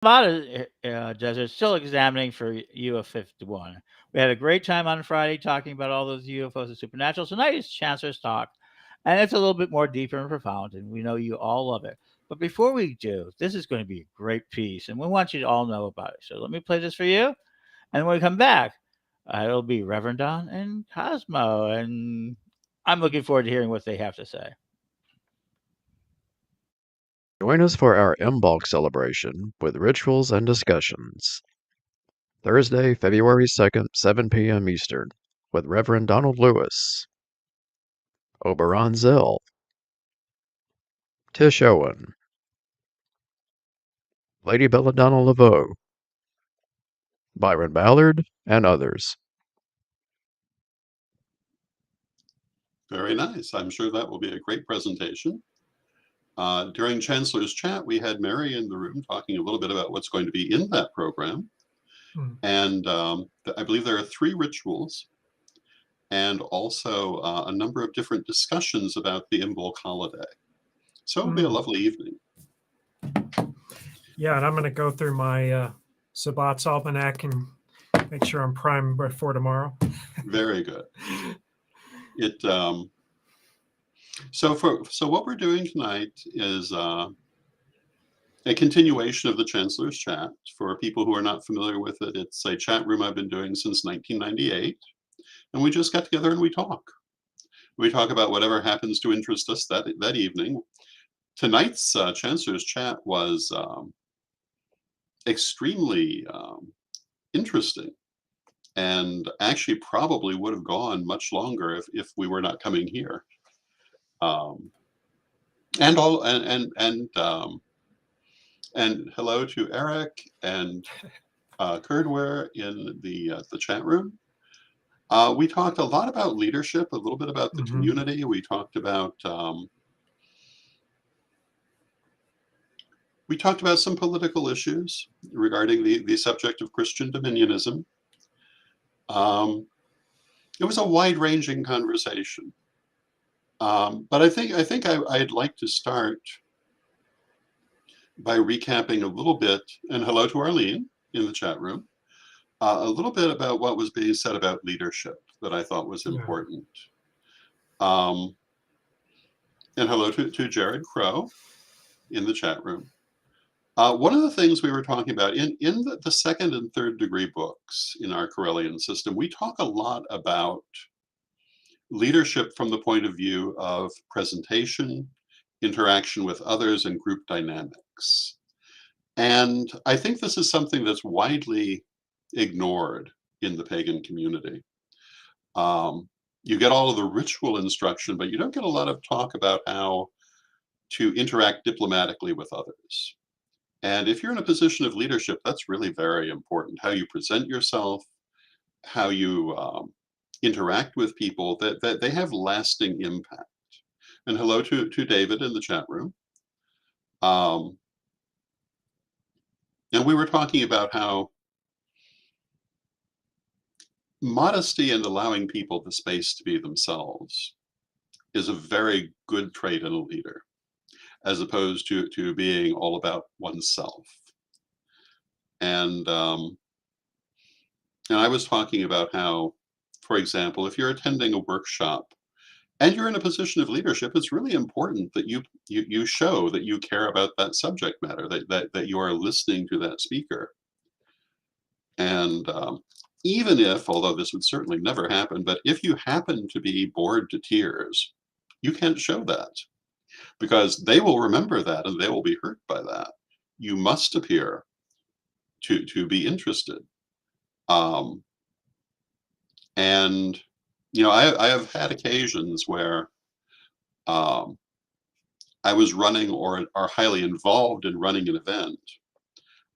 Nevada desert, still examining for UF51. We had a great time on Friday talking about all those UFOs and supernatural. Tonight is Chancellor's Talk, and it's a little bit more deeper and profound, and we know you all love it. But before we do, this is going to be a great piece, and we want you to all know about it. So let me play this for you, and when we come back, it'll be Reverend Don and Cosmo, and I'm looking forward to hearing what they have to say. Join us for our Imbolc celebration with rituals and discussions. Thursday, February 2nd, 7 p.m. Eastern, with Reverend Donald Lewis, Oberon Zell, Tish Owen, Lady Belladonna Laveau, Byron Ballard, and others. Very nice. I'm sure that will be a great presentation. During Chancellor's Chat, we had Mary in the room talking a little bit about what's going to be in that program. And I believe there are 3 rituals and also a number of different discussions about the Imbolc holiday. So it'll be a lovely evening. Yeah, and I'm going to go through my Sabbat's Almanac and make sure I'm primed before tomorrow. Very good. So what we're doing tonight is a continuation of the Chancellor's Chat. For people who are not familiar with it, it's a chat room I've been doing since 1998. And we just get together and we talk. We talk about whatever happens to interest us that evening. Tonight's Chancellor's Chat was extremely interesting, and actually probably would have gone much longer if we were not coming here. And hello to Eric and Kurdware in the chat room. We talked a lot about leadership, a little bit about the community. We talked about some political issues regarding the subject of Christian dominionism. It was a wide-ranging conversation, but I think I'd like to start by recapping a little bit. And hello to Arlene in the chat room. A little bit about what was being said about leadership that I thought was important. And hello to Jared Crow in the chat room. One of the things we were talking about in the 2nd and 3rd degree books in our Corellian system, we talk a lot about leadership from the point of view of presentation, interaction with others, and group dynamics. And I think this is something that's widely ignored in the pagan community. You get all of the ritual instruction, but you don't get a lot of talk about how to interact diplomatically with others. And if you're in a position of leadership, that's really very important. How you present yourself, how you interact with people, that they have lasting impact. And hello to David in the chat room. And we were talking about how modesty and allowing people the space to be themselves is a very good trait in a leader, as opposed to being all about oneself. And I was talking about how, for example, if you're attending a workshop and you're in a position of leadership, it's really important that you show that you care about that subject matter, that you are listening to that speaker. And even if, although this would certainly never happen, but if you happen to be bored to tears, you can't show that, because they will remember that and they will be hurt by that. You must appear to be interested. And, you know, I have had occasions where I was running or are highly involved in running an event.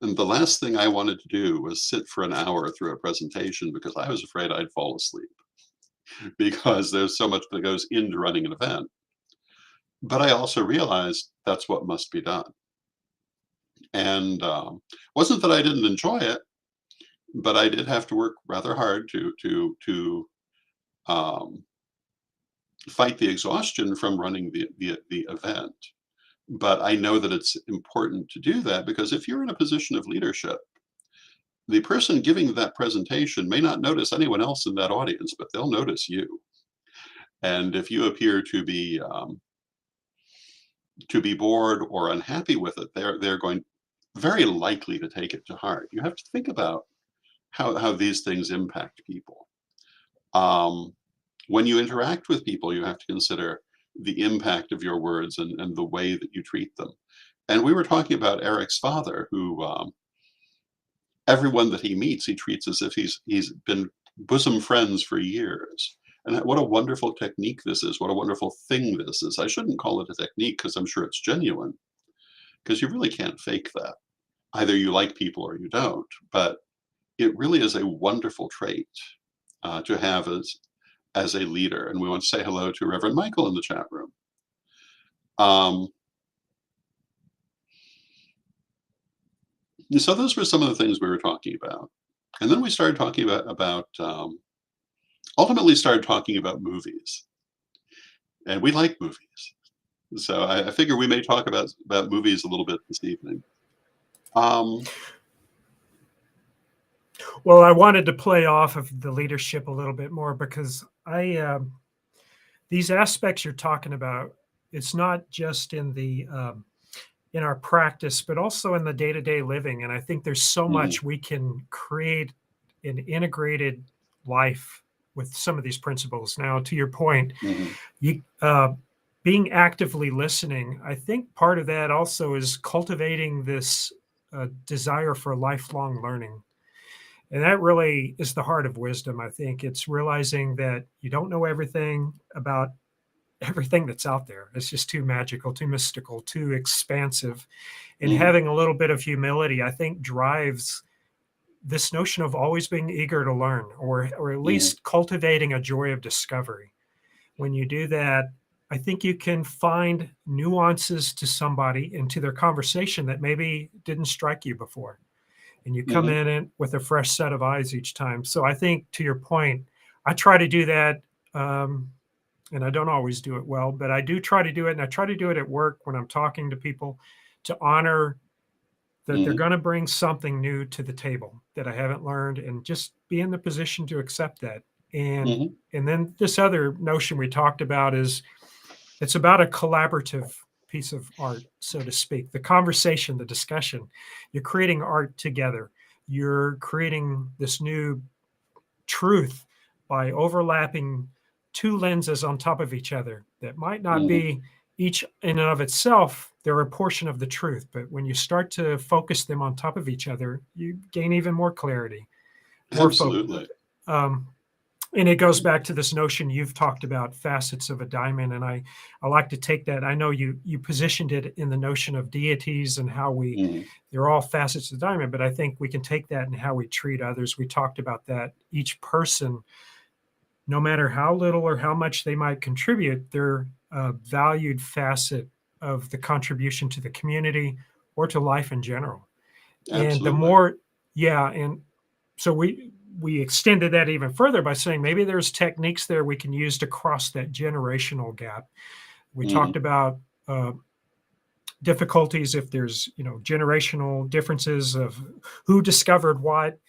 And the last thing I wanted to do was sit for an hour through a presentation because I was afraid I'd fall asleep, because there's so much that goes into running an event. But I also realized that's what must be done. And wasn't that I didn't enjoy it, but I did have to work rather hard to fight the exhaustion from running the event. But I know that it's important to do that because if you're in a position of leadership, the person giving that presentation may not notice anyone else in that audience, but they'll notice you. And if you appear to be bored or unhappy with it, they're going very likely to take it to heart. You have to think about how these things impact people. When you interact with people, you have to consider the impact of your words and the way that you treat them. And we were talking about Eric's father, who everyone that he meets, he treats as if he's been bosom friends for years. And what a wonderful technique this is. What a wonderful thing this is. I shouldn't call it a technique because I'm sure it's genuine, because you really can't fake that. Either you like people or you don't, but it really is a wonderful trait to have as a leader. And we want to say hello to Reverend Michael in the chat room. So those were some of the things we were talking about. And then we started talking about ultimately started talking about movies. And we like movies. So I figure we may talk about movies a little bit this evening. Well, I wanted to play off of the leadership a little bit more because these aspects you're talking about, it's not just in our practice, but also in the day-to-day living. And I think there's so much we can create an integrated life with some of these principles. Now, to your point, being actively listening, I think part of that also is cultivating this desire for lifelong learning. And that really is the heart of wisdom, I think. It's realizing that you don't know everything about everything that's out there. It's just too magical, too mystical, too expansive. And having a little bit of humility, I think, drives this notion of always being eager to learn, or at least cultivating a joy of discovery. When you do that, I think you can find nuances to somebody and to their conversation that maybe didn't strike you before. And you come in it with a fresh set of eyes each time. So I think, to your point, I try to do that. And I don't always do it well, but I do try to do it. And I try to do it at work when I'm talking to people, to honor that they're going to bring something new to the table that I haven't learned, and just be in the position to accept that. And then this other notion we talked about is it's about a collaborative piece of art, so to speak. The conversation, the discussion, you're creating art together. You're creating this new truth by overlapping two lenses on top of each other that might not be each in and of itself, they're a portion of the truth. But when you start to focus them on top of each other, you gain even more clarity, more Absolutely. focus. And it goes back to this notion you've talked about, facets of a diamond. And I like to take that. I know you positioned it in the notion of deities and how they're all facets of the diamond, but I think we can take that in how we treat others. We talked about that. Each person, no matter how little or how much they might contribute, they're a valued facet of the contribution to the community or to life in general. Absolutely. And the more, and so we extended that even further by saying maybe there's techniques there we can use to cross that generational gap. We talked about difficulties if there's generational differences of who discovered what.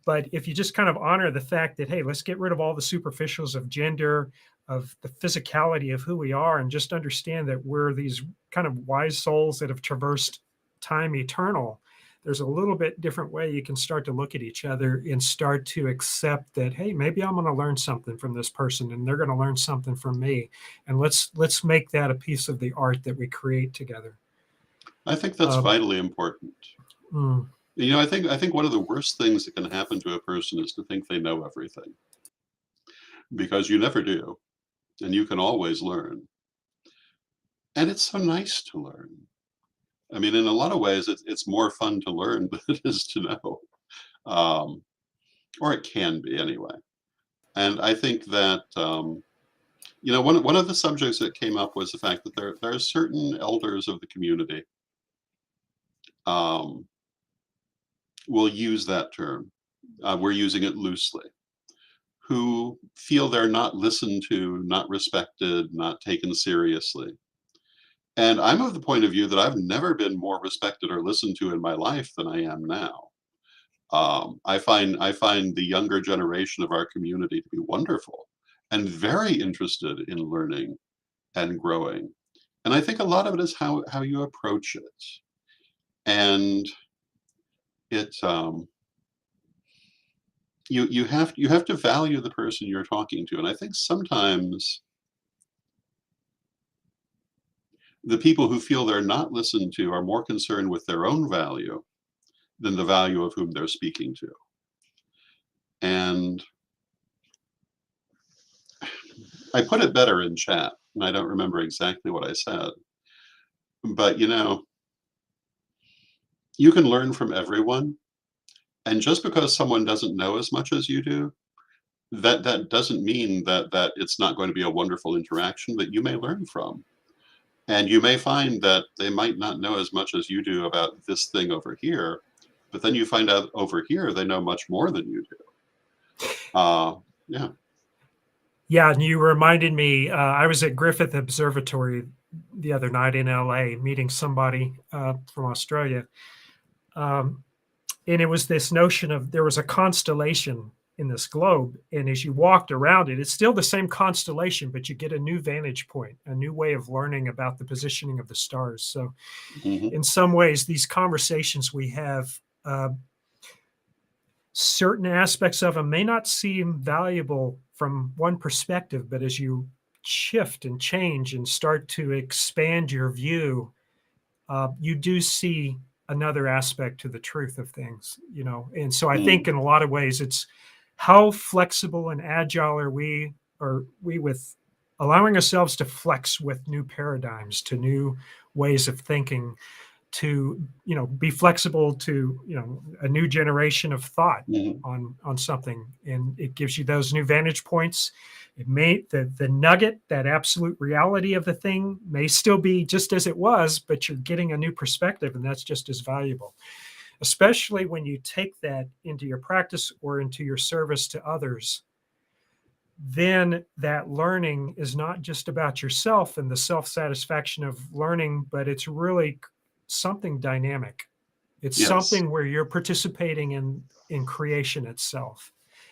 But if you just kind of honor the fact that, hey, let's get rid of all the superficials of gender, of the physicality of who we are, and just understand that we're these kind of wise souls that have traversed time eternal, there's a little bit different way you can start to look at each other and start to accept that, hey, maybe I'm going to learn something from this person and they're going to learn something from me. And let's make that a piece of the art that we create together. I think that's vitally important. I think one of the worst things that can happen to a person is to think they know everything, because you never do, and you can always learn. And it's so nice to learn. I mean, in a lot of ways, it's more fun to learn than it is to know, or it can be anyway. And I think that one of the subjects that came up was the fact that there are certain elders of the community. We'll use that term. We're using it loosely. Who feel they're not listened to, not respected, not taken seriously. And I'm of the point of view that I've never been more respected or listened to in my life than I am now. I find the younger generation of our community to be wonderful and very interested in learning and growing. And I think a lot of it is how you approach it. And it's you have to value the person you're talking to. And I think sometimes the people who feel they're not listened to are more concerned with their own value than the value of whom they're speaking to. And I put it better in chat, and I don't remember exactly what I said. But you can learn from everyone. And just because someone doesn't know as much as you do, that doesn't mean that it's not going to be a wonderful interaction that you may learn from. And you may find that they might not know as much as you do about this thing over here, but then you find out over here they know much more than you do. Yeah. Yeah, and you reminded me, I was at Griffith Observatory the other night in LA meeting somebody from Australia. And it was this notion of there was a constellation in this globe. And as you walked around it, it's still the same constellation, but you get a new vantage point, a new way of learning about the positioning of the stars. So in some ways, these conversations we have, certain aspects of them may not seem valuable from one perspective, but as you shift and change and start to expand your view, you do see another aspect to the truth of things, And so I think in a lot of ways, it's how flexible and agile are we with allowing ourselves to flex with new paradigms, to new ways of thinking, to be flexible to a new generation of thought on something, and it gives you those new vantage points. It may the nugget, that absolute reality of the thing may still be just as it was, but you're getting a new perspective, and that's just as valuable, especially when you take that into your practice or into your service to others. Then that learning is not just about yourself and the self-satisfaction of learning, but it's really something dynamic. It's something where you're participating in creation itself,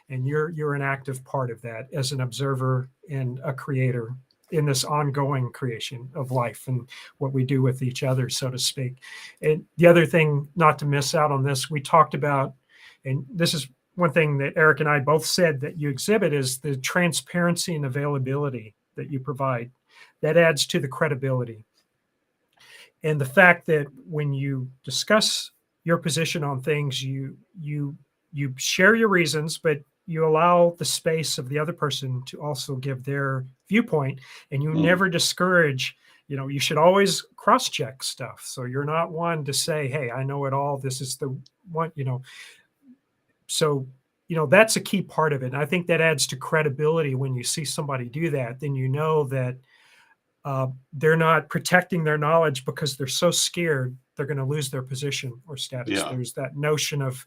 and you're an active part of that as an observer and a creator in this ongoing creation of life and what we do with each other, so to speak. And the other thing, not to miss out on this, we talked about, and this is one thing that Eric and I both said that you exhibit, is the transparency and availability that you provide. That adds to the credibility. And the fact that when you discuss your position on things, you share your reasons, but you allow the space of the other person to also give their viewpoint, and you never discourage. You should always cross-check stuff. So you're not one to say, "Hey, I know it all. This is the one." So that's a key part of it. And I think that adds to credibility when you see somebody do that. Then you know that they're not protecting their knowledge because they're so scared they're going to lose their position or status. Yeah. There's that notion of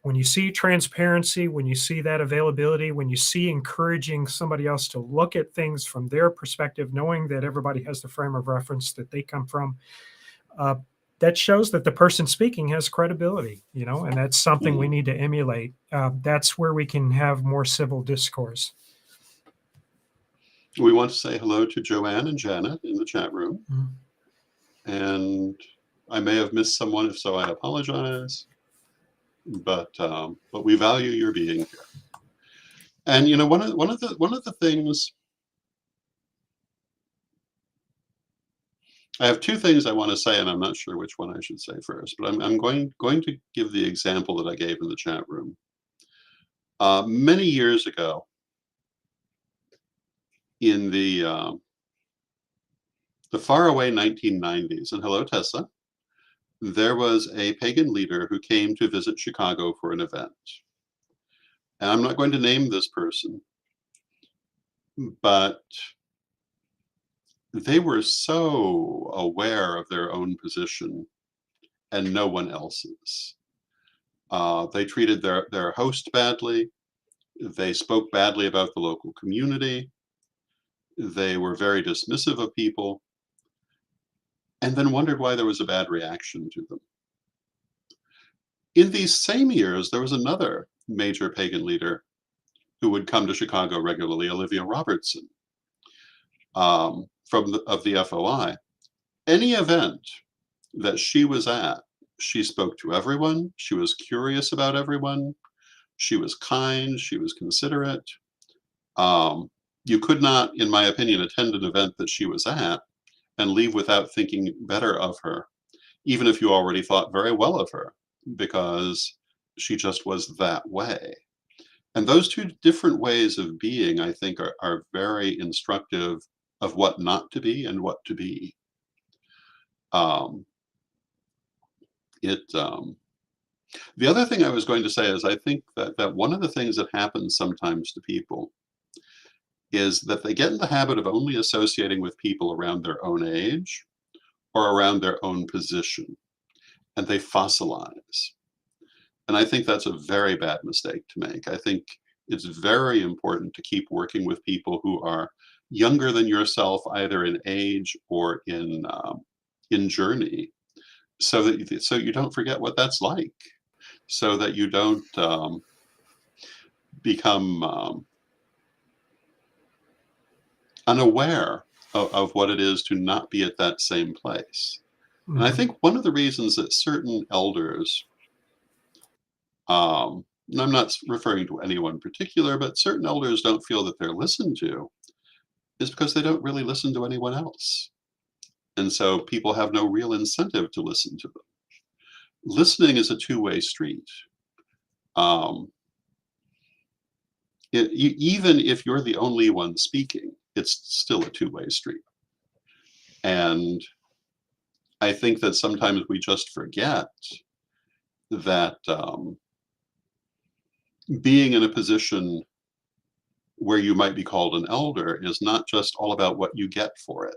when you see transparency, when you see that availability, when you see encouraging somebody else to look at things from their perspective, knowing that everybody has the frame of reference that they come from, that shows that the person speaking has credibility, and that's something we need to emulate. That's where we can have more civil discourse. We want to say hello to Joanne and Janet in the chat room. And I may have missed someone. If so, I apologize. But we value your being here. And one of the things, I have two things I want to say, and I'm not sure which one I should say first. But I'm going to give the example that I gave in the chat room. Many years ago, in the faraway 1990s, and hello, Tessa, there was a pagan leader who came to visit Chicago for an event. And I'm not going to name this person, but they were so aware of their own position and no one else's. They treated their host badly. They spoke badly about the local community. They were very dismissive of people. and then wondered why there was a bad reaction to them. In these same years, there was another major pagan leader who would come to Chicago regularly, Olivia Robertson, of the FOI. Any event that she was at, she spoke to everyone. She was curious about everyone. She was kind. She was considerate. You could not, in my opinion, attend an event that she was at and leave without thinking better of her, even if you already thought very well of her, because she just was that way. And those two different ways of being, I think, are very instructive of what not to be and what to be. The other thing I was going to say is I think that one of the things that happens sometimes to people is that they get in the habit of only associating with people around their own age or around their own position, and they fossilize. And I think that's a very bad mistake to make. I think it's very important to keep working with people who are younger than yourself, either in age or in journey, so you don't forget what that's like, so that you don't become unaware of what it is to not be at that same place. And I think one of the reasons that certain elders, and I'm not referring to anyone in particular, but certain elders don't feel that they're listened to, is because they don't really listen to anyone else. And so people have no real incentive to listen to them. Listening is a two-way street. Even if you're the only one speaking, it's still a two-way street. And I think that sometimes we just forget that being in a position where you might be called an elder is not just all about what you get for it.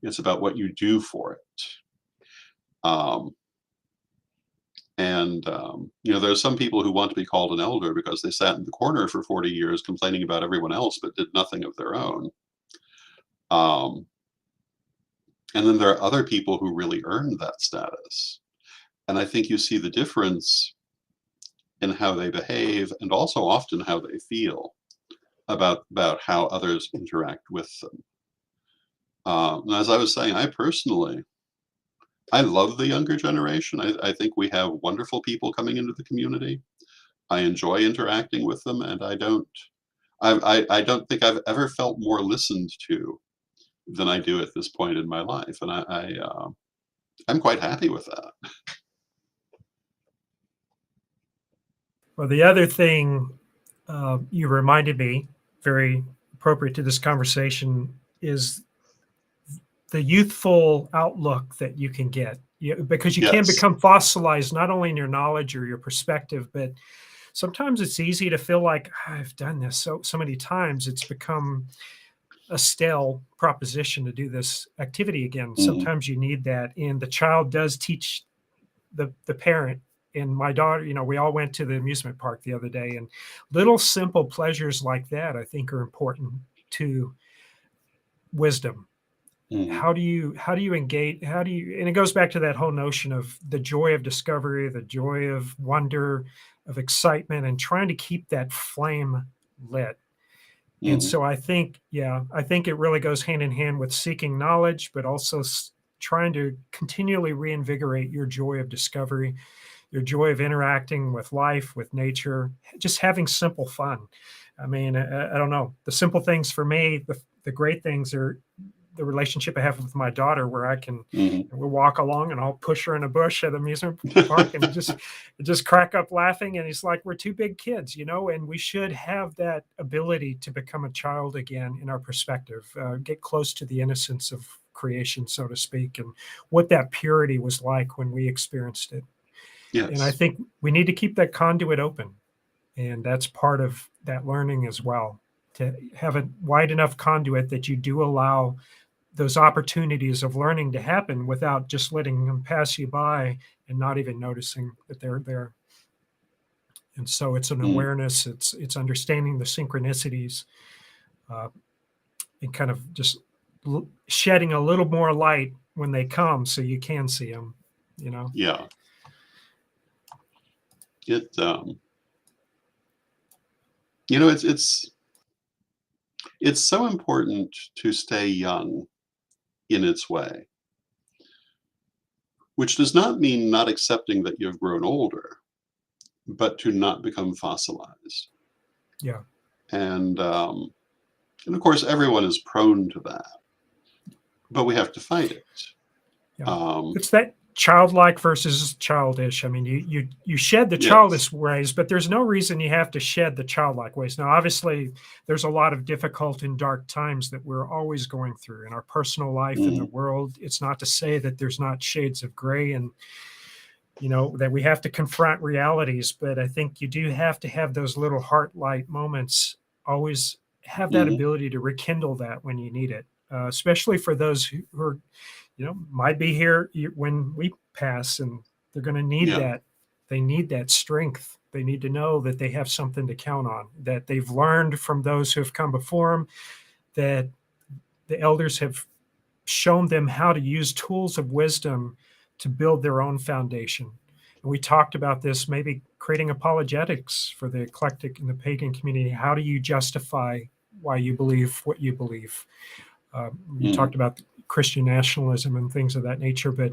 It's about what you do for it. There's some people who want to be called an elder because they sat in the corner for 40 years complaining about everyone else, but did nothing of their own. And then there are other people who really earned that status. And I think you see the difference in how they behave and also often how they feel about how others interact with them. And as I was saying, I love the younger generation. I think we have wonderful people coming into the community. I enjoy interacting with them, and I don't think I've ever felt more listened to than I do at this point in my life, and I'm quite happy with that. Well, the other thing you reminded me, very appropriate to this conversation, is the youthful outlook that you can get, because you can become fossilized not only in your knowledge or your perspective, but sometimes it's easy to feel like I've done this so many times. It's become a stale proposition to do this activity again. Sometimes you need that, and the child does teach the parent. And my daughter, we all went to the amusement park the other day, and little simple pleasures like that, I think, are important to wisdom. How do you engage? And it goes back to that whole notion of the joy of discovery, the joy of wonder, of excitement, and trying to keep that flame lit. And so I think it really goes hand in hand with seeking knowledge, but also trying to continually reinvigorate your joy of discovery, your joy of interacting with life, with nature, just having simple fun. I mean, I don't know. The simple things for me, the great things are the relationship I have with my daughter, where I can we'll walk along and I'll push her in a bush at the amusement park and just crack up laughing. And it's like, we're two big kids, and we should have that ability to become a child again in our perspective, get close to the innocence of creation, so to speak, and what that purity was like when we experienced it. Yes. And I think we need to keep that conduit open. And that's part of that learning as well, to have a wide enough conduit that you do allow those opportunities of learning to happen without just letting them pass you by and not even noticing that they're there. And so it's an awareness, it's understanding the synchronicities, and kind of just shedding a little more light when they come so you can see them, you know? Yeah. It, you know, it's so important to stay young in its way, which does not mean not accepting that you've grown older, but to not become fossilized. Yeah. And of course, everyone is prone to that, but we have to fight it. Yeah. It's that childlike versus childish. I mean, you shed the childish ways, but there's no reason you have to shed the childlike ways. Now, obviously, there's a lot of difficult and dark times that we're always going through in our personal life, in the world. It's not to say that there's not shades of gray and, you know, that we have to confront realities, but I think you do have to have those little heart light moments, always have that ability to rekindle that when you need it, especially for those who are, you know, might be here when we pass, and they're going to need that. They need that strength. They need to know that they have something to count on, that they've learned from those who have come before them, that the elders have shown them how to use tools of wisdom to build their own foundation. And we talked about this, maybe creating apologetics for the eclectic and the pagan community. How do you justify why you believe what you believe? You talked about Christian nationalism and things of that nature, but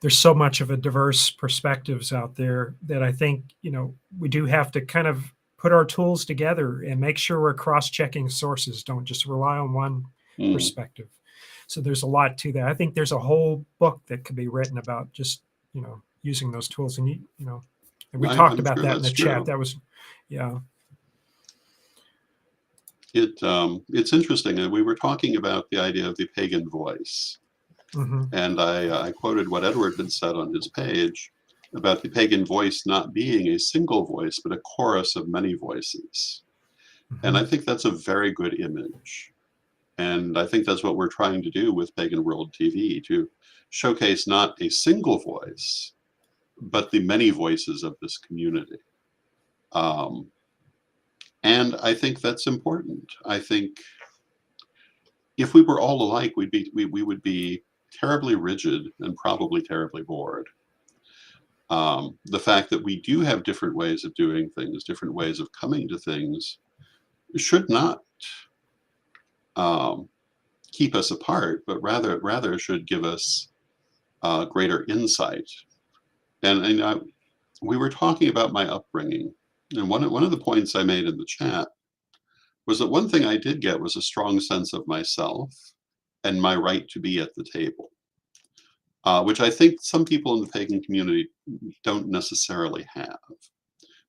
there's so much of a diverse perspectives out there that I think, you know, we do have to kind of put our tools together and make sure we're cross-checking sources. Don't just rely on one perspective. So there's a lot to that. I think there's a whole book that could be written about just, you know, using those tools. And, you know, and we talked about that in the chat. That was, It's interesting. We were talking about the idea of the pagan voice. And I quoted what Edward had said on his page about the pagan voice not being a single voice, but a chorus of many voices. And I think that's a very good image. And I think that's what we're trying to do with Pagan World TV, to showcase not a single voice, but the many voices of this community. And I think that's important. I think if we were all alike, we would be terribly rigid and probably terribly bored. The fact that we do have different ways of doing things, different ways of coming to things, should not keep us apart, but rather should give us greater insight. And we were talking about my upbringing, and one of the points I made in the chat was that one thing I did get was a strong sense of myself and my right to be at the table, which I think some people in the pagan community don't necessarily have,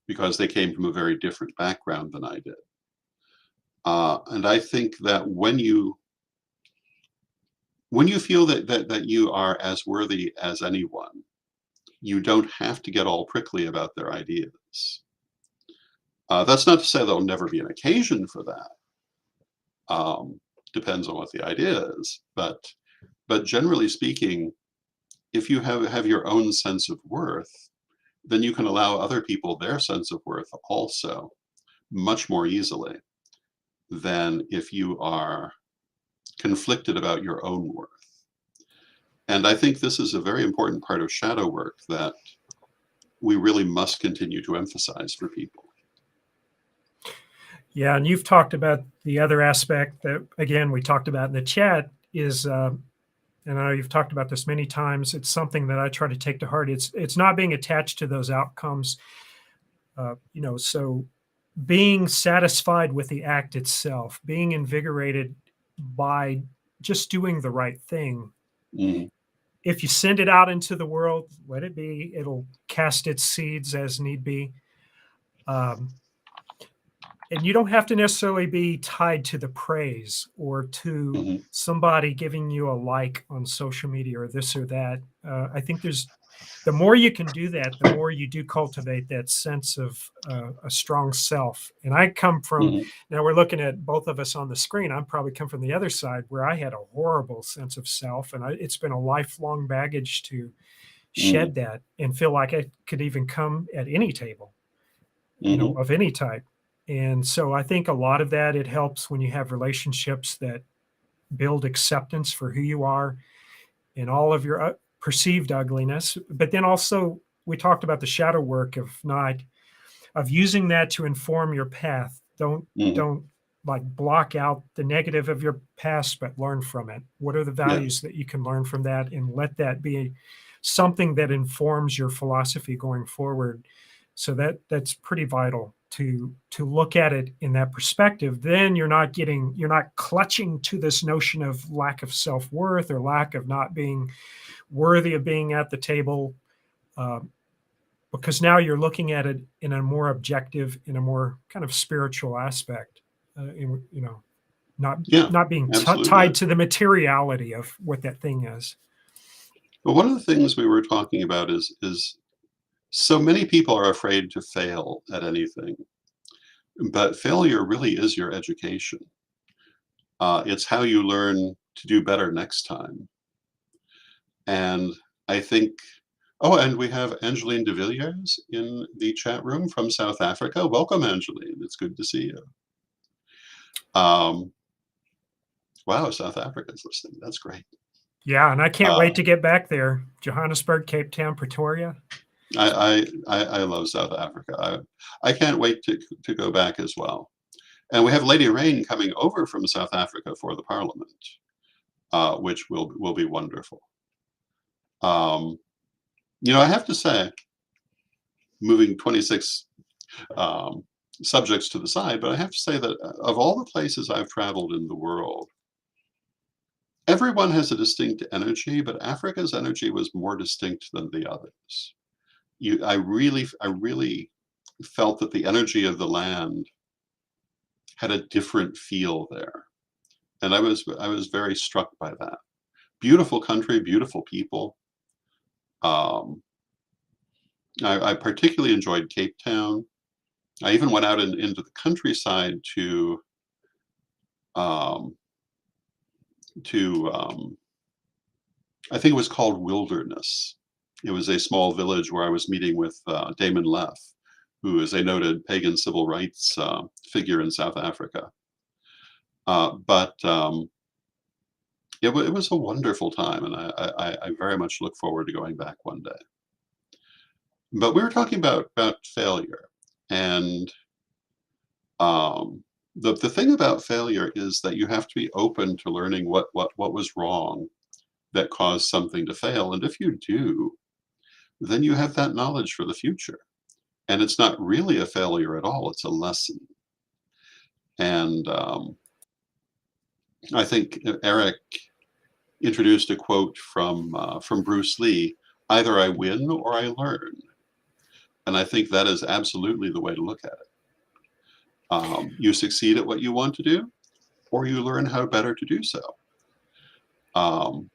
because they came from a very different background than I did. And I think that when you feel that you are as worthy as anyone, you don't have to get all prickly about their ideas. That's not to say there'll never be an occasion for that. Depends on what the idea is, but generally speaking, if you have your own sense of worth, then you can allow other people their sense of worth also much more easily than if you are conflicted about your own worth. And I think this is a very important part of shadow work that we really must continue to emphasize for people. Yeah, and you've talked about the other aspect that, again, we talked about in the chat is, and I know you've talked about this many times, it's something that I try to take to heart. It's not being attached to those outcomes, you know, so being satisfied with the act itself, being invigorated by just doing the right thing. If you send it out into the world, let it be. It'll cast its seeds as need be. And you don't have to necessarily be tied to the praise or to somebody giving you a like on social media or this or that. I think the more you can do that, the more you do cultivate that sense of a strong self. And I come from, now we're looking at both of us on the screen, I'm probably come from the other side where I had a horrible sense of self. And it's been a lifelong baggage to shed that and feel like I could even come at any table, you know, of any type. And so I think a lot of that, it helps when you have relationships that build acceptance for who you are in all of your perceived ugliness. But then also, we talked about the shadow work of night, of using that to inform your path. Don't like block out the negative of your past, but learn from it. What are the values that you can learn from that, and let that be something that informs your philosophy going forward. So that's pretty vital to look at it in that perspective. Then you're not clutching to this notion of lack of self-worth or lack of not being worthy of being at the table, because now you're looking at it in a more objective, in a more kind of spiritual aspect, not being tied to the materiality of what that thing is. But one of the things we were talking about is so many people are afraid to fail at anything, but failure really is your education. It's how you learn to do better next time. And I think, and we have Angeline de Villiers in the chat room from South Africa. Welcome, Angeline. It's good to see you. Wow, South Africa's listening. That's great. Yeah, and I can't wait to get back there. Johannesburg, Cape Town, Pretoria. I love South Africa. I can't wait to go back as well. And we have Lady Rain coming over from South Africa for the Parliament, which will be wonderful. I have to say, moving 26 subjects to the side, but I have to say that of all the places I've traveled in the world, everyone has a distinct energy, but Africa's energy was more distinct than the others. I really felt that the energy of the land had a different feel there, and I was very struck by that. Beautiful country, beautiful people. I particularly enjoyed Cape Town. I even went out into the countryside to I think it was called Wilderness. It was a small village where I was meeting with Damon Leff, who is a noted pagan civil rights figure in South Africa. But it was a wonderful time, and I very much look forward to going back one day. But we were talking about failure, and the thing about failure is that you have to be open to learning what was wrong that caused something to fail, and if you do, then you have that knowledge for the future, and it's not really a failure at all; it's a lesson. And I think Eric introduced a quote from Bruce Lee: "Either I win or I learn," and I think that is absolutely the way to look at it. You succeed at what you want to do, or you learn how better to do so. And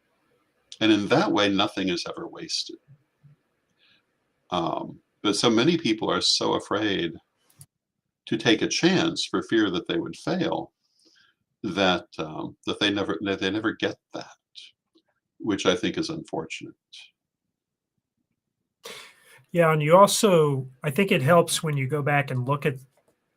in that way, nothing is ever wasted. But so many people are so afraid to take a chance for fear that they would fail that they never get that, which I think is unfortunate. Yeah, and you also, I think it helps when you go back and look at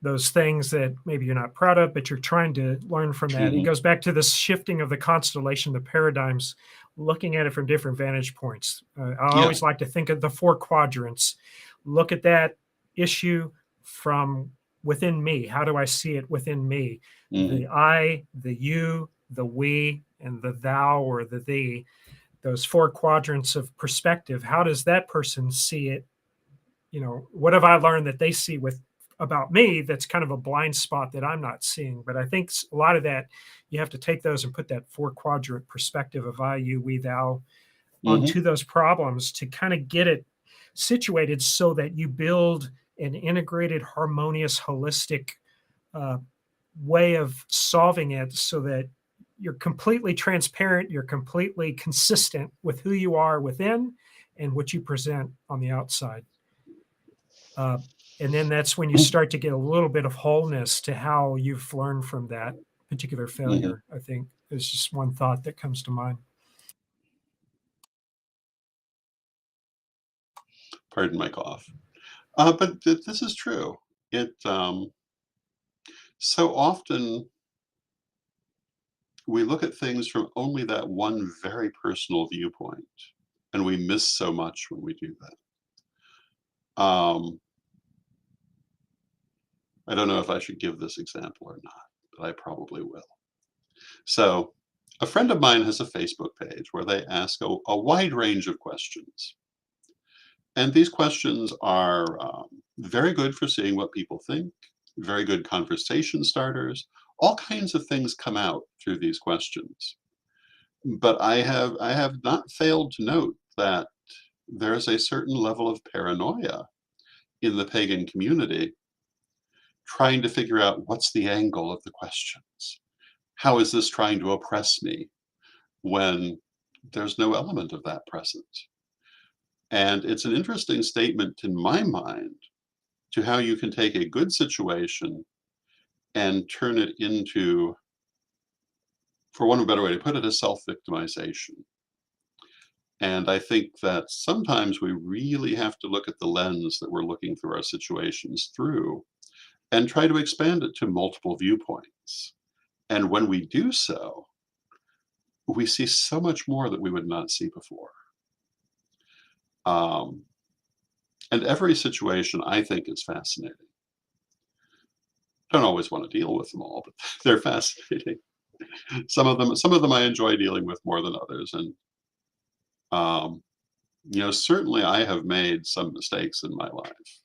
those things that maybe you're not proud of, but you're trying to learn from that. It goes back to this shifting of the constellation, the paradigms, looking at it from different vantage points. I always like to think of the 4 quadrants. Look at that issue from within me. How do I see it within me? The I, the you, the we, and the thou or the thee. Those 4 quadrants of perspective. How does that person see it? What have I learned that they see about me that's kind of a blind spot that I'm not seeing? But I think a lot of that, you have to take those and put that 4 quadrant perspective of I, you, we, thou onto those problems to kind of get it situated so that you build an integrated, harmonious, holistic way of solving it, so that you're completely transparent, you're completely consistent with who you are within and what you present on the outside. And then that's when you start to get a little bit of wholeness to how you've learned from that particular failure. I think is just one thought that comes to mind. Pardon my cough. But this is true. It so often we look at things from only that one very personal viewpoint, and we miss so much when we do that. I don't know if I should give this example or not, but I probably will. So a friend of mine has a Facebook page where they ask a wide range of questions. And these questions are very good for seeing what people think, very good conversation starters. All kinds of things come out through these questions. But I have not failed to note that there's a certain level of paranoia in the pagan community trying to figure out what's the angle of the questions. How is this trying to oppress me when there's no element of that present? And it's an interesting statement in my mind to how you can take a good situation and turn it into, for one better way to put it, a self-victimization. And I think that sometimes we really have to look at the lens that we're looking through our situations through and try to expand it to multiple viewpoints. And when we do so, we see so much more that we would not see before. And every situation, I think, is fascinating. Don't always want to deal with them all, but they're fascinating. Some of them I enjoy dealing with more than others. And certainly I have made some mistakes in my life,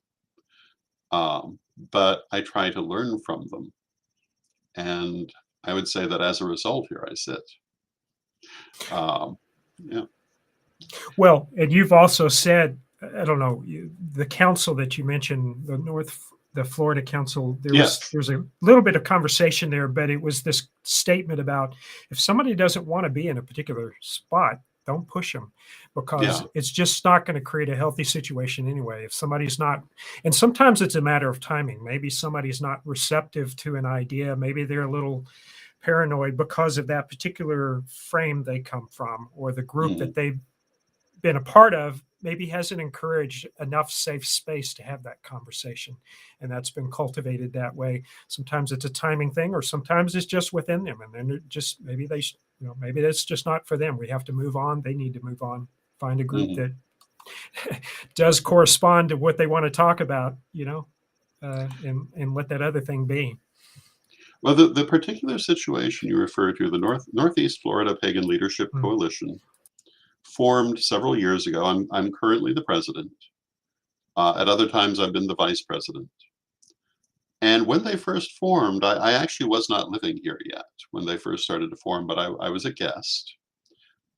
but I try to learn from them. And I would say that as a result, here I sit. Yeah. Well, and you've also said, I don't know, the council that you mentioned, the Florida Council, there's a little bit of conversation there, but it was this statement about if somebody doesn't want to be in a particular spot, don't push them, because it's just not going to create a healthy situation anyway. If somebody's not, and sometimes it's a matter of timing. Maybe somebody's not receptive to an idea. Maybe they're a little paranoid because of that particular frame they come from, or the group that they've been a part of maybe hasn't encouraged enough safe space to have that conversation. And that's been cultivated that way. Sometimes it's a timing thing, or sometimes it's just within them. And then it just, maybe maybe that's just not for them. We have to move on. They need to move on, find a group that does correspond to what they want to talk about, and let that other thing be. Well, the particular situation you refer to, the Northeast Florida Pagan Leadership Coalition, formed several years ago. I'm currently the president. At other times, I've been the vice president. And when they first formed, I actually was not living here yet when they first started to form, but I was a guest.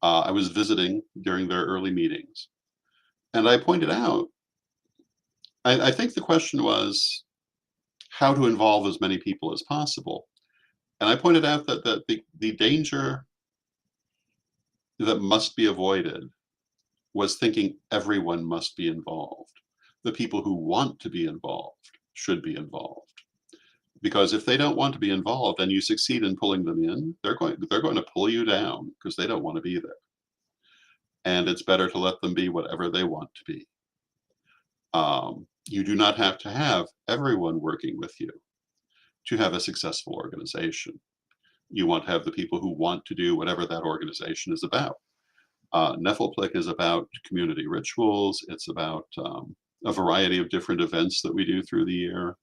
I was visiting during their early meetings. And I pointed out, I think the question was how to involve as many people as possible. And I pointed out that the danger that must be avoided was thinking everyone must be involved. The people who want to be involved should be involved. Because if they don't want to be involved and you succeed in pulling them in, they're going to pull you down because they don't want to be there. And it's better to let them be whatever they want to be. You do not have to have everyone working with you to have a successful organization. You want to have the people who want to do whatever that organization is about. Nefelplik is about community rituals. It's about a variety of different events that we do through the year.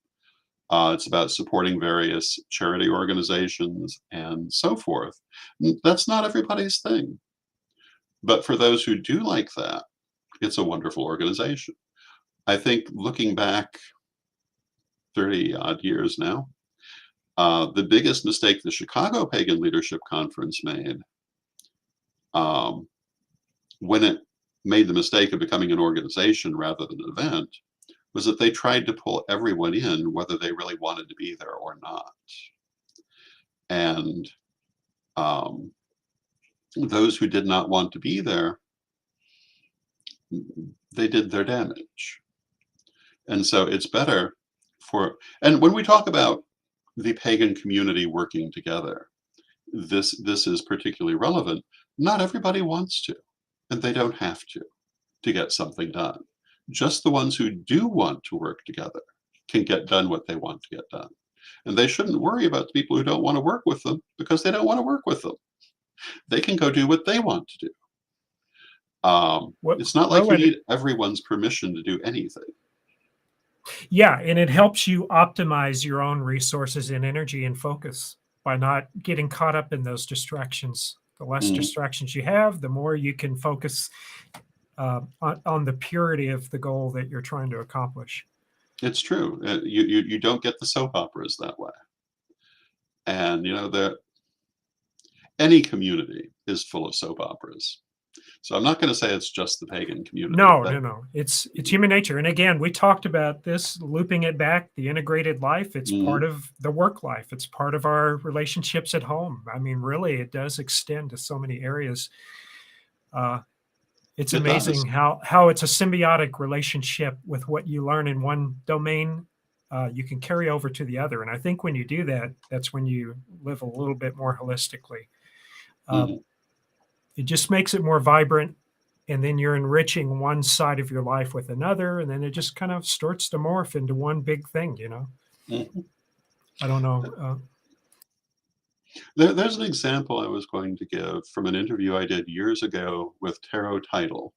It's about supporting various charity organizations and so forth. That's not everybody's thing. But for those who do like that, it's a wonderful organization. I think looking back 30 odd years now, the biggest mistake the Chicago Pagan Leadership Conference made, when it made the mistake of becoming an organization rather than an event, was that they tried to pull everyone in, whether they really wanted to be there or not. And those who did not want to be there, they did their damage. And so it's better and when we talk about the pagan community working together, this is particularly relevant. Not everybody wants to, and they don't have to get something done. Just the ones who do want to work together can get done what they want to get done. And they shouldn't worry about the people who don't want to work with them because they don't want to work with them. They can go do what they want to do. It's not like you need everyone's permission to do anything. Yeah, and it helps you optimize your own resources and energy and focus by not getting caught up in those distractions. The less distractions you have, the more you can focus on the purity of the goal that you're trying to accomplish. It's true. You don't get the soap operas that way. And any community is full of soap operas. So I'm not going to say it's just the pagan community. No. It's human nature. And again, we talked about this, looping it back, the integrated life. It's part of the work life. It's part of our relationships at home. I mean, really, it does extend to so many areas. It's amazing how it's a symbiotic relationship with what you learn in one domain. You can carry over to the other. And I think when you do that, that's when you live a little bit more holistically. It just makes it more vibrant, and then you're enriching one side of your life with another, and then it just kind of starts to morph into one big thing, I don't know. There's an example I was going to give from an interview I did years ago with Tarot Title,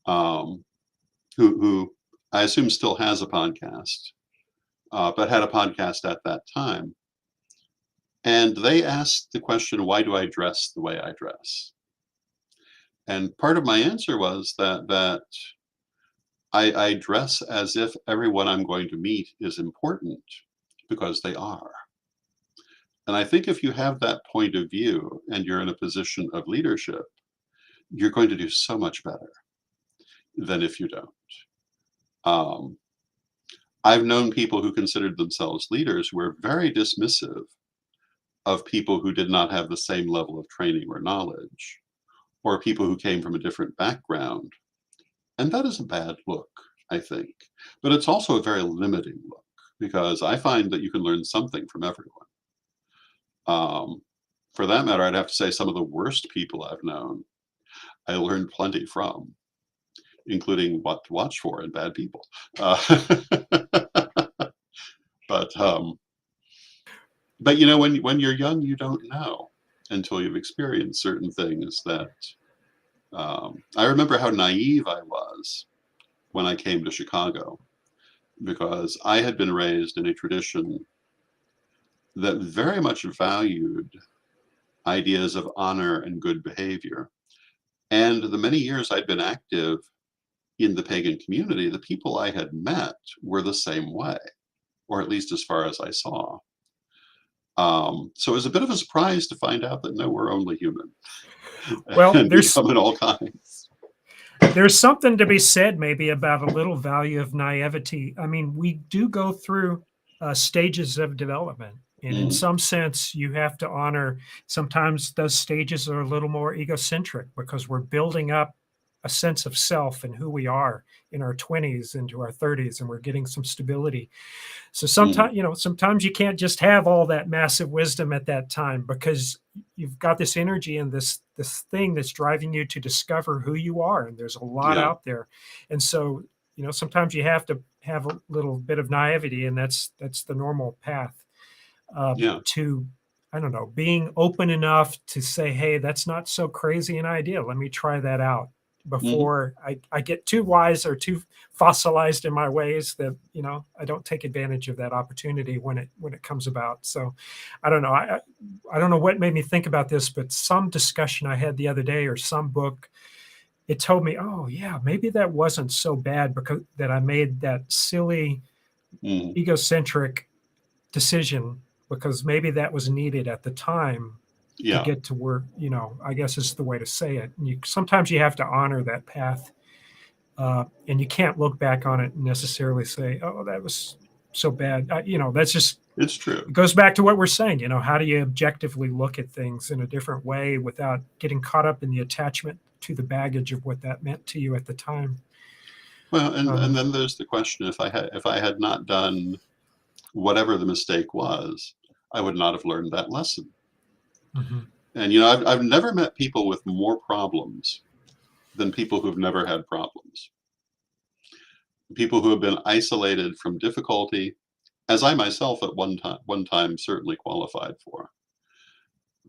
who I assume still has a podcast, but had a podcast at that time. And they asked the question, why do I dress the way I dress? And part of my answer was that I dress as if everyone I'm going to meet is important, because they are. And I think if you have that point of view and you're in a position of leadership, you're going to do so much better than if you don't. I've known people who considered themselves leaders who were very dismissive of people who did not have the same level of training or knowledge, or people who came from a different background. And that is a bad look, I think. But it's also a very limiting look, because I find that you can learn something from everyone. For that matter, I'd have to say some of the worst people I've known, I learned plenty from, including what to watch for in bad people. But when you're young, you don't know until you've experienced certain things that I remember how naive I was when I came to Chicago, because I had been raised in a tradition that very much valued ideas of honor and good behavior. And the many years I'd been active in the pagan community, the people I had met were the same way, or at least as far as I saw. So it was a bit of a surprise to find out that no, we're only human. Well, and we come in all kinds. There's something to be said maybe about a little value of naivety. I mean, we do go through stages of development. And in some sense, you have to honor, sometimes those stages are a little more egocentric because we're building up a sense of self and who we are in our 20s into our 30s, and we're getting some stability. So sometimes you can't just have all that massive wisdom at that time, because you've got this energy and this thing that's driving you to discover who you are. And there's a lot out there. And so, sometimes you have to have a little bit of naivety, and that's the normal path. To, I don't know, being open enough to say, hey, that's not so crazy an idea. Let me try that out before I get too wise or too fossilized in my ways that, I don't take advantage of that opportunity when it comes about. So I don't know. I don't know what made me think about this, but some discussion I had the other day or some book, it told me, oh yeah, maybe that wasn't so bad because that I made that silly egocentric decision, because maybe that was needed at the time to get to where, I guess is the way to say it. And sometimes you have to honor that path, and you can't look back on it and necessarily say, oh, that was so bad. That's just, it's true. It goes back to what we're saying, how do you objectively look at things in a different way without getting caught up in the attachment to the baggage of what that meant to you at the time? Well, and then there's the question, if I had not done whatever the mistake was, I would not have learned that lesson. And I've never met people with more problems than people who've never had problems. People who have been isolated from difficulty as I myself at one time certainly qualified for,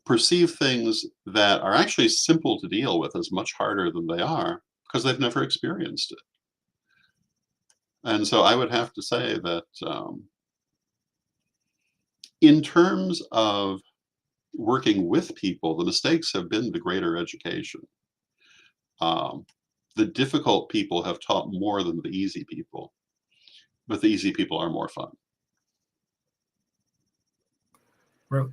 perceive things that are actually simple to deal with as much harder than they are because they've never experienced it. And so I would have to say that in terms of working with people, the mistakes have been the greater education. The difficult people have taught more than the easy people, but the easy people are more fun. Well,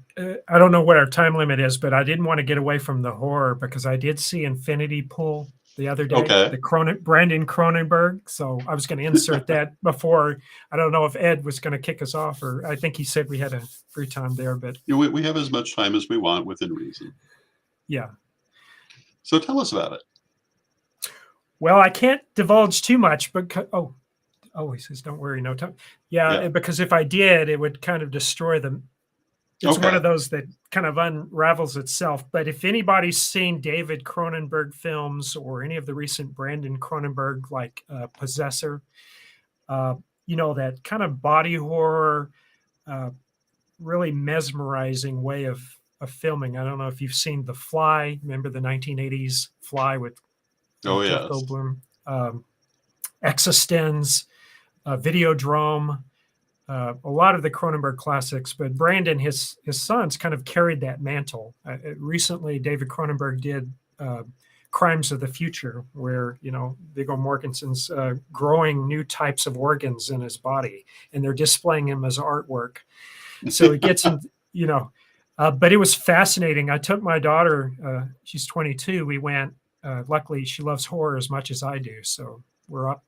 I don't know what our time limit is, but I didn't want to get away from the horror because I did see Infinity Pool the other day, Okay. the Brandon Cronenberg. So I was going to insert that before. I don't know if Ed was going to kick us off, or I think he said we had a free time there, but We have as much time as we want within reason. yeah. So tell us about it. Well, I can't divulge too much because he says, "Don't worry, no time." Yeah, because if I did, it would kind of destroy them. It's one of those that kind of unravels itself. But if anybody's seen David Cronenberg films or any of the recent Brandon Cronenberg, like Possessor, that kind of body horror, really mesmerizing way of filming. I don't know if you've seen The Fly. Remember the 1980s Fly with Jeff Goldblum? Existenz, Videodrome. A lot of the Cronenberg classics, but Brandon, his sons, kind of carried that mantle. Recently, David Cronenberg did Crimes of the Future, where Viggo Mortensen's growing new types of organs in his body, and they're displaying him as artwork. So it gets him, but it was fascinating. I took my daughter; she's 22. We went. Luckily, she loves horror as much as I do, so we're up.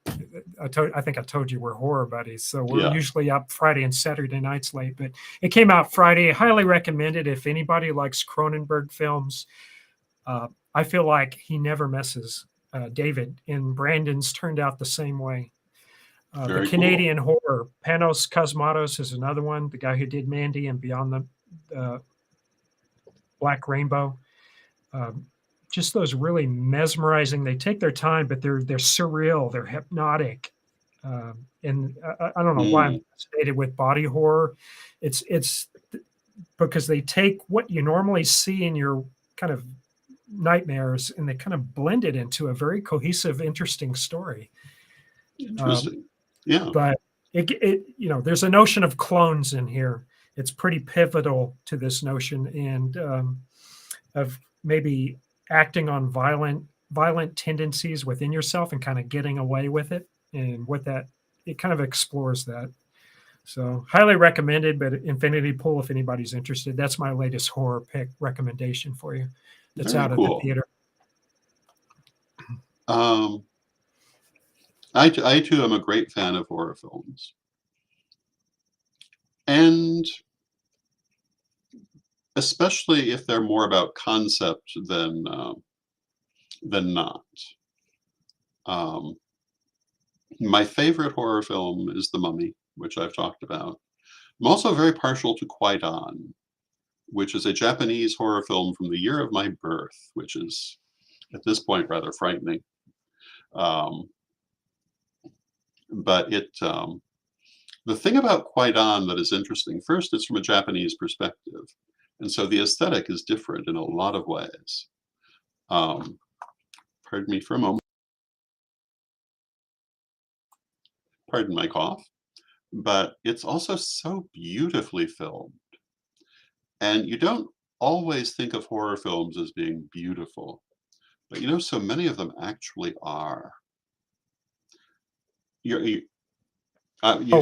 I think I told you we're horror buddies. So we're usually up Friday and Saturday nights late, but it came out Friday. I highly recommend it. If anybody likes Cronenberg films, I feel like he never messes. David, and Brandon's turned out the same way. The Canadian horror, Panos Cosmatos is another one. The guy who did Mandy and Beyond the Black Rainbow. Just those really mesmerizing. They take their time, but they're surreal. They're hypnotic, and I don't know why I'm fascinated with body horror. It's because they take what you normally see in your kind of nightmares and they kind of blend it into a very cohesive, interesting story. Interesting, But there's a notion of clones in here. It's pretty pivotal to this notion and of maybe acting on violent tendencies within yourself and kind of getting away with it, and what that it kind of explores that. So highly recommended. But Infinity Pool, if anybody's interested, that's my latest horror pick recommendation for you. That's Very out cool. at the theater. I too am a great fan of horror films, and especially if they're more about concept than not. My favorite horror film is The Mummy, which I've talked about. I'm also very partial to Kwaidan, which is a Japanese horror film from the year of my birth, which is at this point rather frightening. But the thing about Kwaidan that is interesting, first, it's from a Japanese perspective. And so the aesthetic is different in a lot of ways. Pardon me for a moment. Pardon my cough. But it's also so beautifully filmed. And you don't always think of horror films as being beautiful. But so many of them actually are. You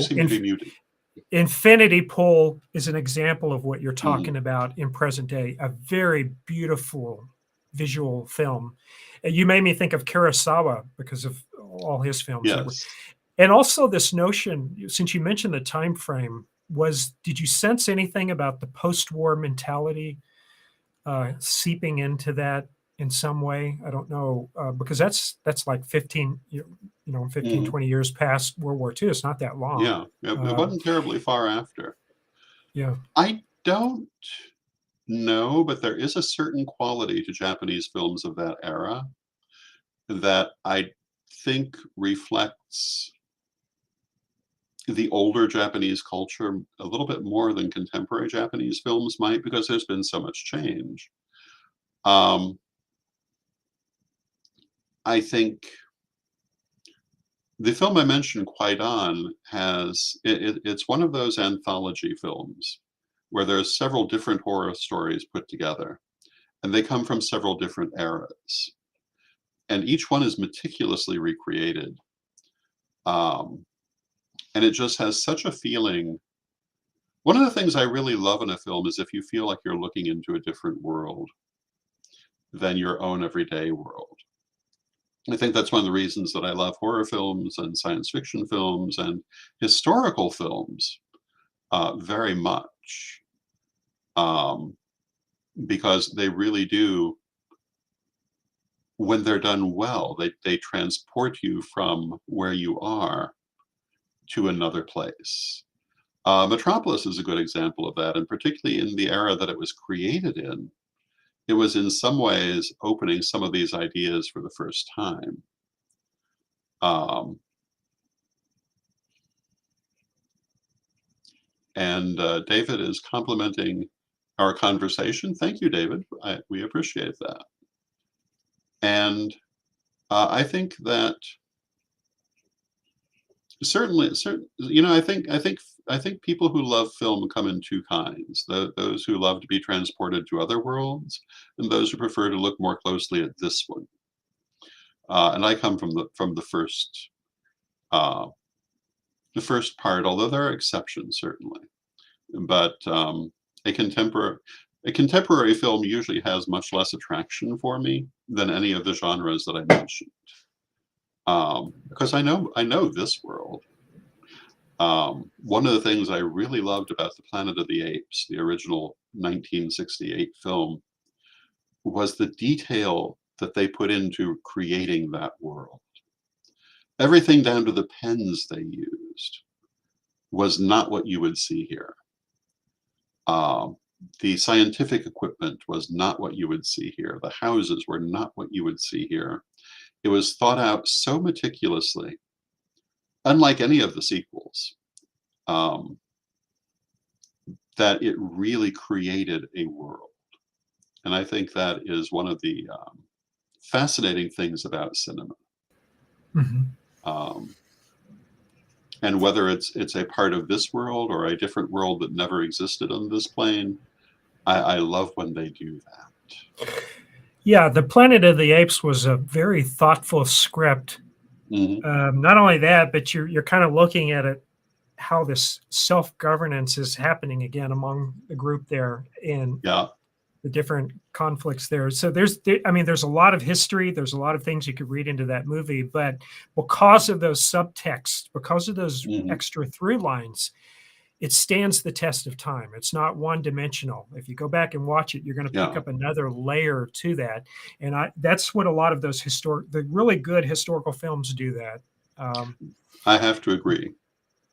seem to be muted. Infinity Pool is an example of what you're talking about in present day. A very beautiful visual film. You made me think of Kurosawa because of all his films. Yes. And also this notion, since you mentioned the time frame, did you sense anything about the post-war mentality seeping into that in some way? I don't know, because that's like 15, 20 years past World War II. It's not that long. Yeah, it wasn't terribly far after. Yeah. I don't know, but there is a certain quality to Japanese films of that era that I think reflects the older Japanese culture a little bit more than contemporary Japanese films might, because there's been so much change. I think the film I mentioned, Quite On, it's one of those anthology films where there's several different horror stories put together, and they come from several different eras, and each one is meticulously recreated. And it just has such a feeling. One of the things I really love in a film is if you feel like you're looking into a different world than your own everyday world. I think that's one of the reasons that I love horror films and science fiction films and historical films very much, because they really do, when they're done well, they transport you from where you are to another place. Metropolis is a good example of that, and particularly in the era that it was created in, it was in some ways opening some of these ideas for the first time. And David is complimenting our conversation. Thank you, David. We appreciate that. And I think that certainly, I think people who love film come in two kinds: those who love to be transported to other worlds, and those who prefer to look more closely at this one. And I come from the first part, although there are exceptions certainly. But a contemporary film usually has much less attraction for me than any of the genres that I mentioned, because I know this world. One of the things I really loved about The Planet of the Apes, the original 1968 film, was the detail that they put into creating that world. Everything down to the pens they used was not what you would see here. The scientific equipment was not what you would see here. The houses were not what you would see here. It was thought out so meticulously, unlike any of the sequels, that it really created a world. And I think that is one of the fascinating things about cinema. Mm-hmm. And whether it's a part of this world or a different world that never existed on this plane, I love when they do that. Yeah, The Planet of the Apes was a very thoughtful script. Mm-hmm. Not only that, but you're kind of looking at it, how this self-governance is happening again among the group there, and Yeah. the different conflicts there. So there's a lot of history. There's a lot of things you could read into that movie, but because of those subtexts, because of those Mm-hmm. extra through lines, it stands the test of time. It's not one dimensional. If you go back and watch it, you're going to pick Yeah. up another layer to that. And that's what a lot of those the really good historical films do that. I have to agree.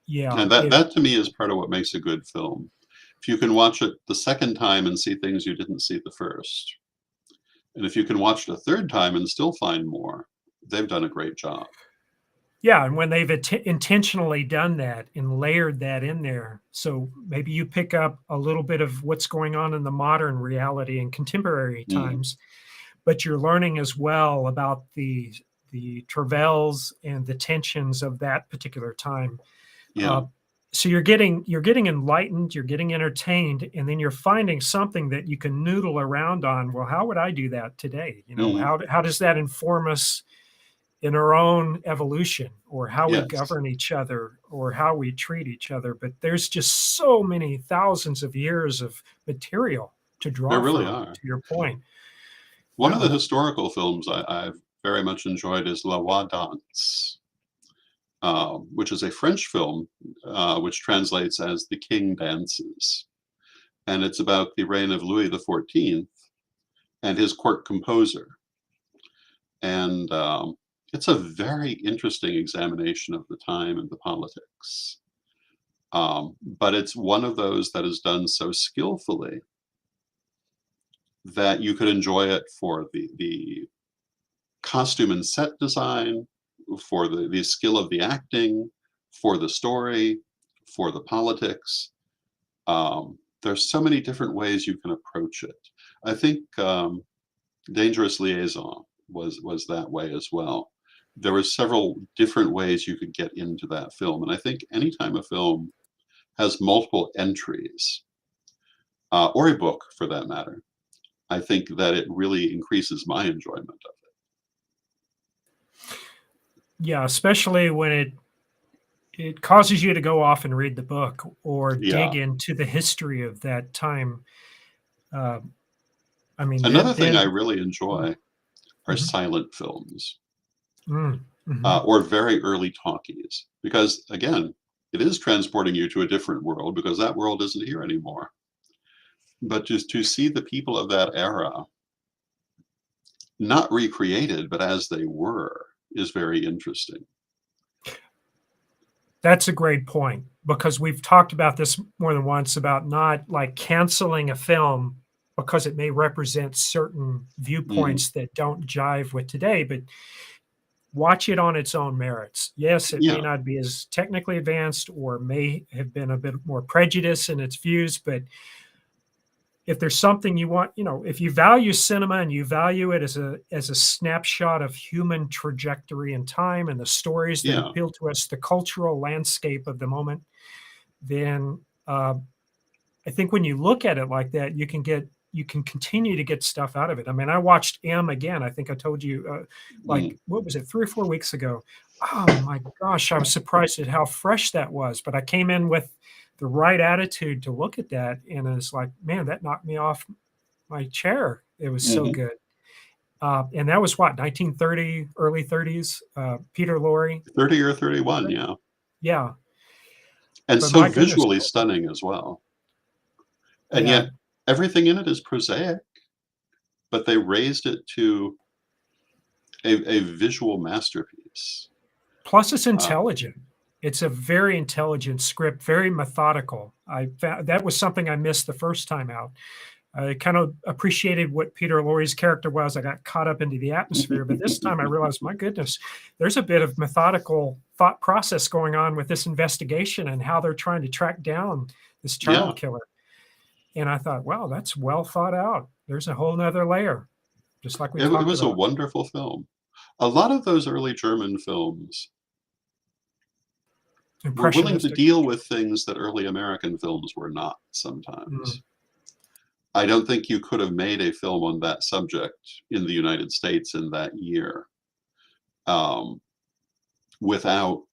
Yeah. And that to me is part of what makes a good film. If you can watch it the second time and see things you didn't see the first, and if you can watch it a third time and still find more, they've done a great job. Yeah, and when they've intentionally done that and layered that in there, so maybe you pick up a little bit of what's going on in the modern reality and contemporary times, but you're learning as well about the travails and the tensions of that particular time. Yeah. So you're getting enlightened, you're getting entertained, and then you're finding something that you can noodle around on. Well, how would I do that today? How does that inform us in our own evolution, or how we Yes. govern each other, or how we treat each other? But there's just so many thousands of years of material to draw There really from, are. to your point. One of the historical films I've very much enjoyed is Laveau, which is a French film, which translates as The King Dances. And it's about the reign of Louis XIV and his court composer. And it's a very interesting examination of the time and the politics. But it's one of those that is done so skillfully that you could enjoy it for the costume and set design, for the skill of the acting, for the story, for the politics. There's so many different ways you can approach it. I think Dangerous Liaison was that way as well. There were several different ways you could get into that film. And I think anytime a film has multiple entries, or a book for that matter, I think that it really increases my enjoyment of it. Yeah, especially when it causes you to go off and read the book or Yeah. dig into the history of that time. I mean, Another then, thing I really enjoy are Mhm. silent films, Mhm. or very early talkies, because again, it is transporting you to a different world because that world isn't here anymore. But just to see the people of that era, not recreated, but as they were, is very interesting. That's a great point because we've talked about this more than once about not like canceling a film because it may represent certain viewpoints that don't jive with today, but watch it on its own merits. Yes, it may Yeah, not be as technically advanced or may have been a bit more prejudice in its views, but if there's something you want, if you value cinema and you value it as a snapshot of human trajectory and time and the stories that yeah. appeal to us, the cultural landscape of the moment, then I think when you look at it like that, you can continue to get stuff out of it. I mean, I watched M again. I think I told you, what was it, 3 or 4 weeks ago? Oh my gosh, I was surprised at how fresh that was. But I came in with the right attitude to look at that, and it's like, man, that knocked me off my chair. It was so good. And that was what, 1930, early 30s. Peter Lorre. 30 or 31, yeah. Yeah, And but so my goodness, visually stunning as well. And yeah. yet everything in it is prosaic, but they raised it to a visual masterpiece. Plus, it's Uh, intelligent. It's a very intelligent script, very methodical. I found that was something I missed the first time out. I kind of appreciated what Peter Lorre's character was. I got caught up into the atmosphere, but this time I realized, my goodness, there's a bit of methodical thought process going on with this investigation and how they're trying to track down this yeah, child killer. And I thought, wow, that's well thought out. There's a whole nother layer, just like we it talked was a about. wonderful film. A lot of those early German films were willing to Impressionistic. deal with things that early American films were not Mm. sometimes. I don't think you could have made a film on that subject in the United States in that year without.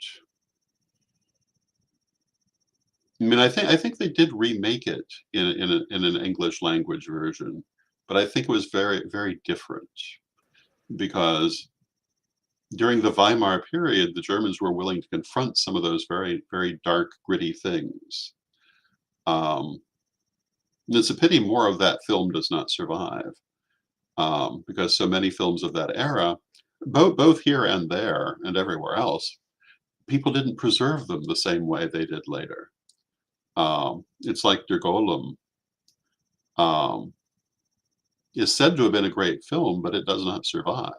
I mean, I think they did remake it in an English language version, but I think it was very, very different because during the Weimar period, the Germans were willing to confront some of those very, very dark, gritty things. And it's a pity more of that film does not survive, because so many films of that era, both here and there and everywhere else, people didn't preserve them the same way they did later. It's like Der Golem is said to have been a great film, but it does not survive.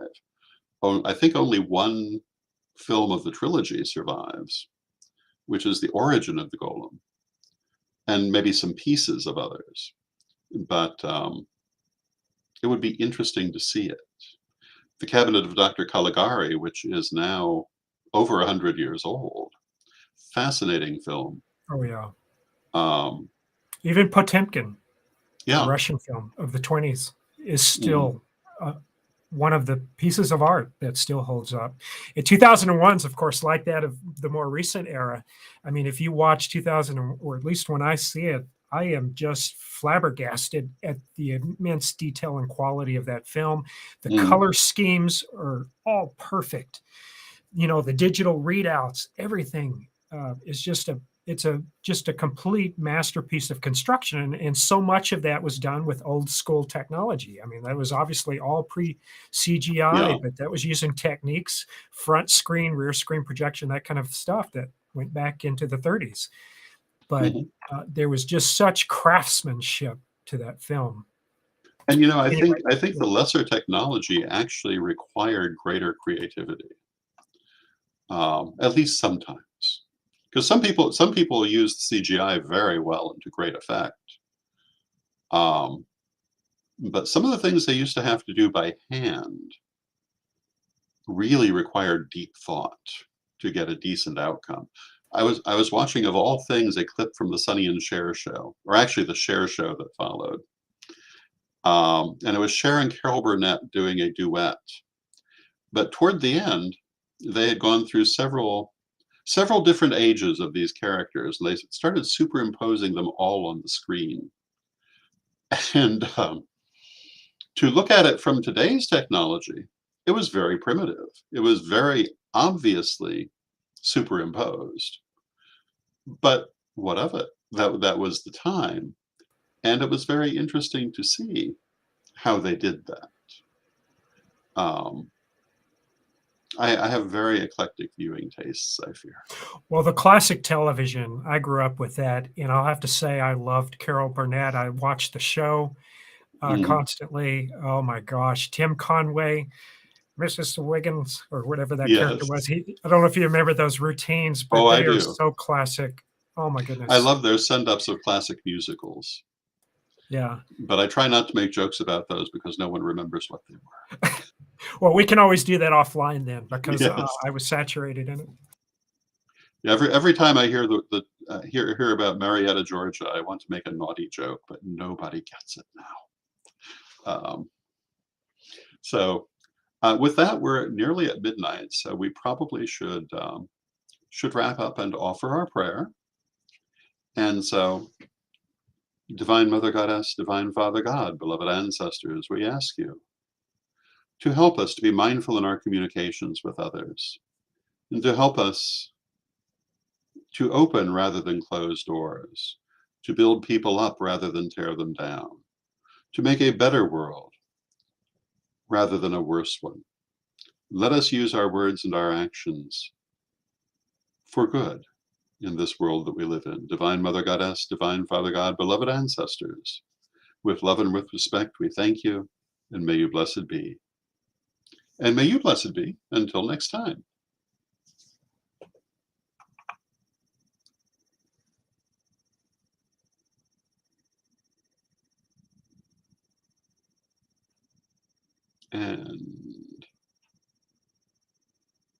I think only one film of the trilogy survives, which is the origin of the Golem, and maybe some pieces of others. But it would be interesting to see it. The Cabinet of Dr. Caligari, which is now over 100 years old, fascinating film. Oh yeah. Um, Even Potemkin, the yeah, Russian film of the 20s, is still one of the pieces of art that still holds up. In 2001's, of course, like that of the more recent era. I mean, if you watch 2000, or at least when I see it, I am just flabbergasted at the immense detail and quality of that film. The color schemes are all perfect. The digital readouts, everything is just a complete masterpiece of construction, and so much of that was done with old school technology. I mean, that was obviously all pre CGI, yeah. but that was using techniques, front screen, rear screen projection, that kind of stuff that went back into the 30s. But there was just such craftsmanship to that film. And I Anyway, think the lesser technology actually required greater creativity, at least sometimes. because some people use CGI very well and to great effect. But some of the things they used to have to do by hand really required deep thought to get a decent outcome. I was watching, of all things, a clip from the Sonny and Cher show, or actually the Cher show that followed. And it was Cher and Carol Burnett doing a duet. But toward the end, they had gone through several different ages of these characters, and they started superimposing them all on the screen. And to look at it from today's technology, it was very primitive. It was very obviously superimposed. But what of it? That was the time. And it was very interesting to see how they did that. I have very eclectic viewing tastes, I fear. Well, the classic television, I grew up with that, and I'll have to say I loved Carol Burnett. I watched the show constantly. Oh my gosh, Tim Conway, Mrs. Wiggins, or whatever that character was. Yes. I don't know if you remember those routines, but Oh, I they are do. so classic. Oh my I goodness. love their send-ups of classic musicals, Yeah. but I try not to make jokes about those because no one remembers what they were. Well, we can always do that offline then, because Yes. I was saturated in it. Yeah, every time I hear hear about Marietta, Georgia, I want to make a naughty joke, but nobody gets it now. So with that, we're nearly at midnight, so we probably should wrap up and offer our prayer. And so, Divine Mother Goddess, Divine Father God, beloved ancestors, we ask you to help us to be mindful in our communications with others, and to help us to open rather than close doors, to build people up rather than tear them down, to make a better world rather than a worse one. Let us use our words and our actions for good in this world that we live in. Divine Mother Goddess, Divine Father God, beloved ancestors, with love and with respect, we thank you, and may you blessed be. And may you blessed be until next time. And